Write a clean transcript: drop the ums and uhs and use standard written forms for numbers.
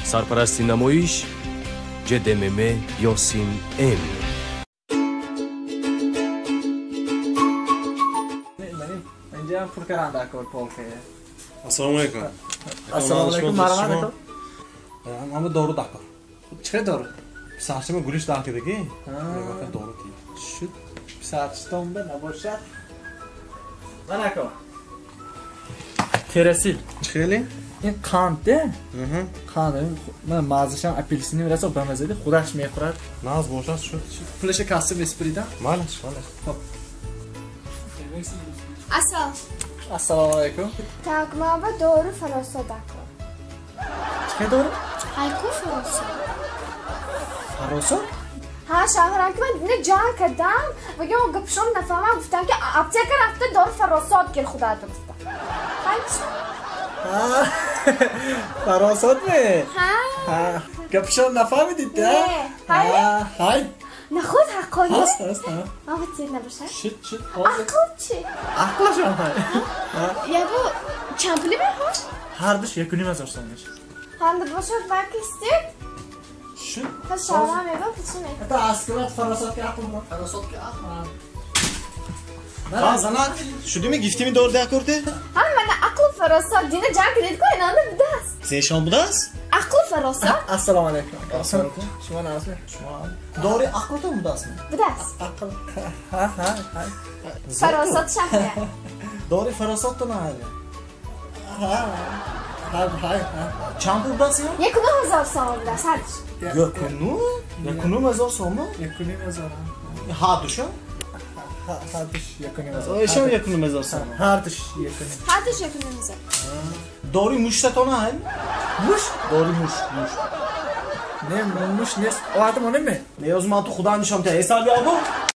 سرپرست نمایش جدممه یاسین ام. اینجا پر کردن کار پولکه. السلام علیکم. السلام علیکم. مرحبا. همه دارو دکار. چه دارو؟ سرچشمه گوریش داخل دیگه. میگه دارو کی؟ شد. سرچشتم به نباشد. من نکن. کرسیل. خیلی؟ این کانته. کانه. من مازشم اپلیسینی میرسه به مزه خودش میخورد. ناز باشد شد. پولش کاسه میسپریدم. مالش. خب. السلام علیکم. Tak mama doğru farosa dakar. چه داره؟ Hayko farosa. فروسا؟ ها شهران که من نه جا کردم و یه گپشم نفهمم گفتم که اپتیکر رفته دور فراسات گیر خدا درسته. فراسات نه؟ ها. گپشم نفهمیدید نه؟ های. نه خود حقایی؟ هست. آقا تیر نباشه؟ شد. عقل چی؟ عقلش هم های. یا bu چمپلی به ها؟ هر دوش یکونیم از ارسانش. هم ده باشد باقی استید؟ شد. پس شهران میگم پیچونه. حتی اسکرات فراسات که عقل بود. فراسات که عقل. زنان شدی می گیفتی می دور دکارته؟ هم من عقل فراسات دینه جا کردید که اینانده بوده است. زیشان بوده است؟ عقل فراسات؟ السلام علیکم. شما ناسه؟ داری عقل تو بوده است؟ بوده است. عقل. های. فراسات شهره. داری فراسات تو نه های. چند بوده است یا؟ 1,000 سال بوده است هرچی. یکنو هزار سومه؟ یکونیم از ها دوشا؟ هر دوش یکونیم از ایشان یکنو هزار سومه هر دوش یکونیم. هرچی 1,000. داری موشت تو نه موش؟ داری موش نه موش نیست. او حتی ما نمه. نیاز ما تو خدا نشام تا ایسال یا